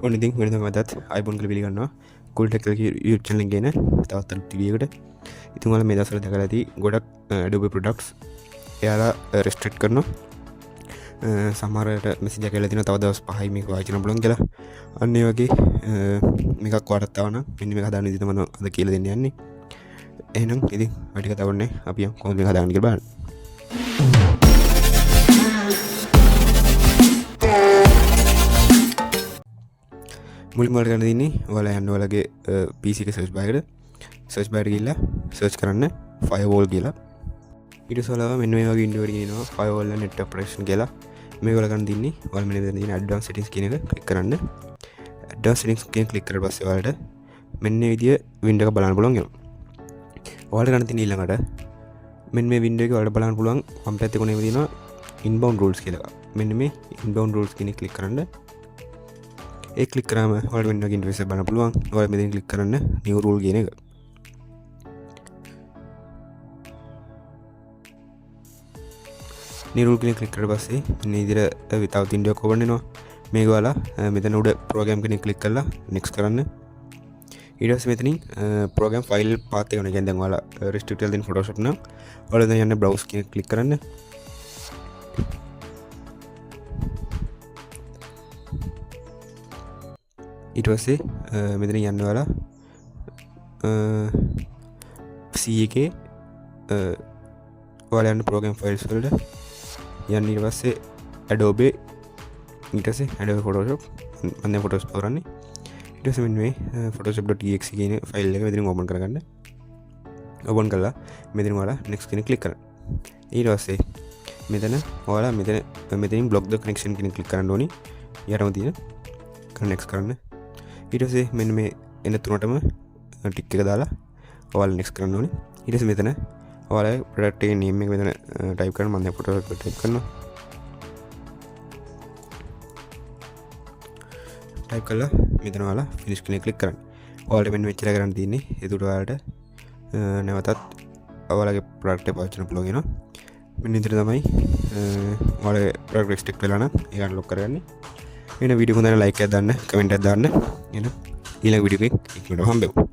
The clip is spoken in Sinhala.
ඔන්න ඉතින් වෙනද මදත් අයිබොන් කළ පිළිගන්නවා කුල්ටෙක් YouTube channel එක ගෙන තවත් අලුත් වීඩියෝ එකකට. ඉතින් ඔයාලා මේ දවස්වල දැකලා ඇති ගොඩක් Adobe products එයාලා restrict කරනවා. සමහරට message එකක් එලා තිනවා තව දවස් 5යි මේක පාවිච්චි කරන්න පුළුවන් කියලා. අන්න ඒ වගේ මේකක් වඩත් තවන මෙන්න මේක හදාන්න ඉතින් මම අද කියලා දෙන්න යන්නේ. එහෙනම් ඉතින් ඔය ටික තවන්නේ අපි කොහොමද මේක හදාගන්න කියලා බලන්න. මුලින්ම ඔයාලා ගන්න දෙන්නේ ඔයාලා යන්න ඔයාලගේ PC එක search bar එකට search bar එකට ගිහිල්ලා search කරන්න firewall කියලා. ඊට පස්සේ ඔයාලා මෙන්න මේ වගේ window එකකින් එනවා firewall and net operation කියලා. මේක ඔයාලා ගන්න දෙන්නේ ඔයාලා මෙන්න මෙතන තියෙන advanced settings කියන එක click කරන්න. advanced settings කියන click කරලා පස්සේ ඔයාලට මෙන්න මේ විදිය window එක බලන්න පුළුවන් වෙනවා. ඔයාලට ගන්න තියෙන ඊළඟට මෙන්න මේ window එක ඔයාලට බලන්න පුළුවන් වම් පැත්තේ කොනේ තියෙනවා inbound rules කියලා. මෙන්න මේ inbound rules කියන එක click කරන්න. ඒ ක්ලික් කරාම ඔයාලට වෙන වගේ ඉන්ටර්ෆේස් එක බලන්න පුළුවන්. ඔයාලා මෙතන ක්ලික් කරන්න new rule කියන එක. new rule කියන ක්ලික් කරලා පස්සේ මේ විදිහට without window එක open වෙනවා. මේක ඔයාලා මෙතන උඩ program කෙනෙක් ක්ලික් කරලා next කරන්න. ඊට පස්සේ මෙතනින් program file path එක කියන්නේ දැන් ඔයාලා restrict කරලා දෙන Photoshop නම් ඔයාලා දැන් යන්න browse කියන ක්ලික් කරන්න. ඊට පස්සේ මෙතන යන්න ඔයාලා C එකේ ඔයාලා යන්න program files වලට යන්න ඊට පස්සේ Adobe ඊට පස්සේ Adobe Photoshop මම දැන් Photoshop කරන්නේ ඊට පස්සේ මෙන්න මේ photoshop.exe කියන ෆයිල් එක මෙතනින් ඕපන් කරගන්න. ඕපන් කළා මෙතන ඔයාලා next කියන ක්ලික් කරන්න. ඊට පස්සේ මෙතන ඔයාලා මෙතනින් block the connection කියන ක්ලික් කරන්න ඕනි. ඊටම තියෙන connect කරන්න. ඊට පස්සේ මෙන්න මේ එන තුනටම ටික් එක දාලා ඔයාලා next කරන්න ඕනේ. ඊට පස්සේ මෙතන ඔයාලා product එකේ name එක මෙතන type කරන්න. මම දැන් Photoshop type කරනවා. type කළා මෙතන ඔයාලා finish කියන එක click කරන්න. ඔයාලට මෙන්න මෙච්චර කරන්න තියෙන්නේ. ඒකට ඔයාලට නැවතත් ඔයාලගේ product එක පාවිච්චි කරන්න පුළුවන් වෙනවා. මෙන්න ඉතින් තමයි ඔයාලගේ product restrict වෙලා නම් ඒක unlock කරගන්නේ. වෙන වීඩියෝ හොඳ නම් ලයික් එකක් දාන්න කමෙන්ට් එකක් දාන්න එන ඊළඟ වීඩියෝ එකකින් ඉක්මනට හම්බෙමු.